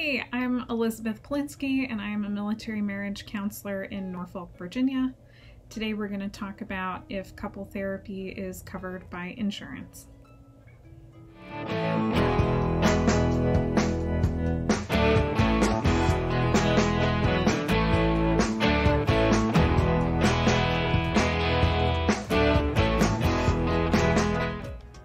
Hey, I'm Elizabeth Polinsky and I'm a military marriage counselor in Norfolk, Virginia. Today we're going to talk about if couple therapy is covered by insurance.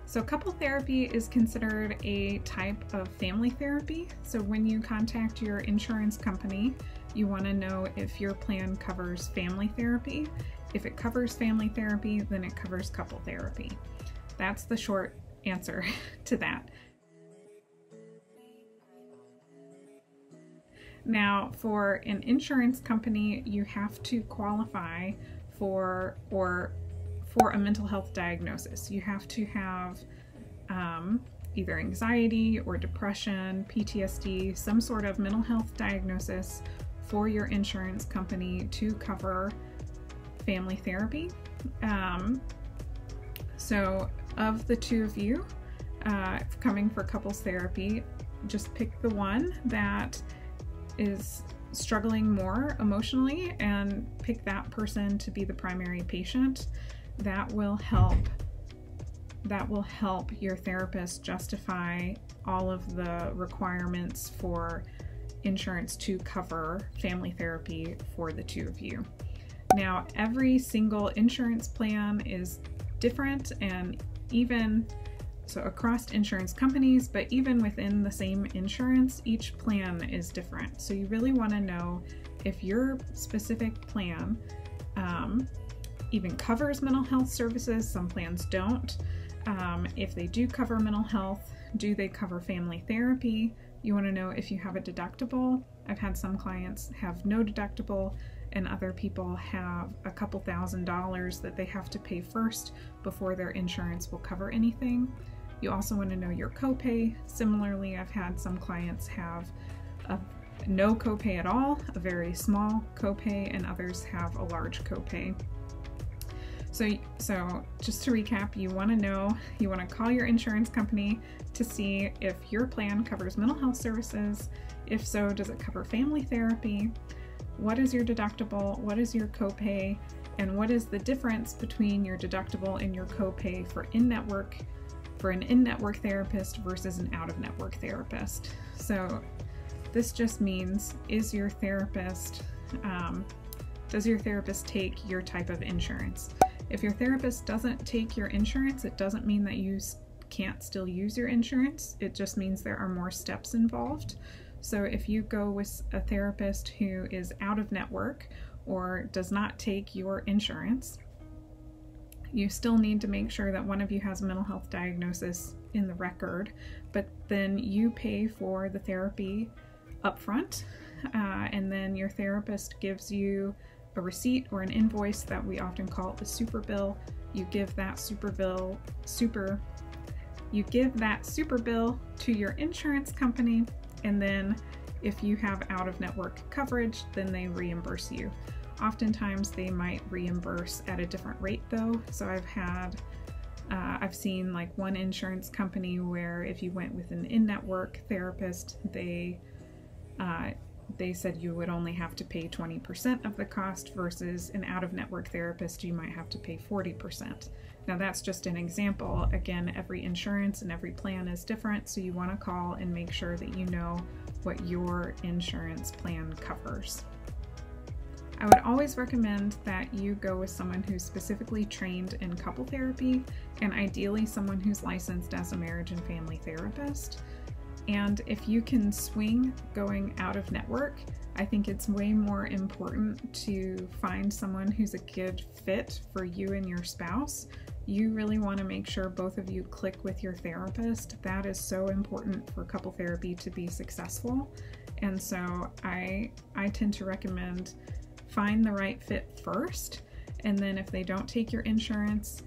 So couple therapy is considered a type of family therapy. So when you contact your insurance company, you want to know if your plan covers family therapy. If it covers family therapy, then it covers couple therapy. That's the short answer to that. Now, for an insurance company, you have to qualify for a mental health diagnosis. You have to have either anxiety or depression, PTSD, some sort of mental health diagnosis for your insurance company to cover family therapy. So of the two of you coming for couples therapy, just pick the one that is struggling more emotionally and pick that person to be the primary patient. That will help your therapist justify all of the requirements for insurance to cover family therapy for the two of you. Now, every single insurance plan is different, and even so across insurance companies, but even within the same insurance, each plan is different. So you really want to know if your specific plan even covers mental health services. Some plans don't. If they do cover mental health, do they cover family therapy? You want to know if you have a deductible. I've had some clients have no deductible, and other people have a couple $1,000s that they have to pay first before their insurance will cover anything. You also want to know your copay. Similarly, I've had some clients have no copay at all, a very small copay, and others have a large copay. So just to recap, you want to call your insurance company to see if your plan covers mental health services. If so, does it cover family therapy? What is your deductible? What is your copay? And what is the difference between your deductible and your copay for an in-network therapist versus an out-of-network therapist? So this just means, does your therapist take your type of insurance? If your therapist doesn't take your insurance, it doesn't mean that you can't still use your insurance. It just means there are more steps involved. So if you go with a therapist who is out of network or does not take your insurance, you still need to make sure that one of you has a mental health diagnosis in the record, but then you pay for the therapy upfront, and then your therapist gives you a receipt or an invoice that we often call a super bill. You give that super bill to your insurance company, and then if you have out-of-network coverage, then they reimburse you. Oftentimes they might reimburse at a different rate though. So I've seen like one insurance company where if you went with an in-network therapist, they said you would only have to pay 20% of the cost, versus an out-of-network therapist you might have to pay 40%. Now that's just an example. Again, every insurance and every plan is different, so you want to call and make sure that you know what your insurance plan covers. I would always recommend that you go with someone who's specifically trained in couple therapy, and ideally someone who's licensed as a marriage and family therapist. And if you can swing going out of network, I think it's way more important to find someone who's a good fit for you and your spouse. You really want to make sure both of you click with your therapist. That is so important for couple therapy to be successful. And so I tend to recommend find the right fit first, and then if they don't take your insurance,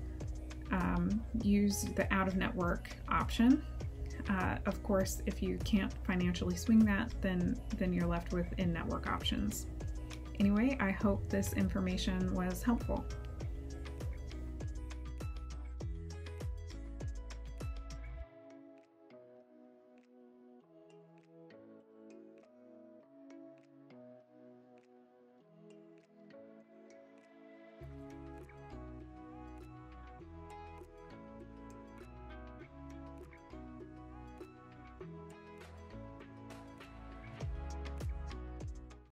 use the out-of-network option. Of course, if you can't financially swing that, then you're left with in-network options. Anyway, I hope this information was helpful.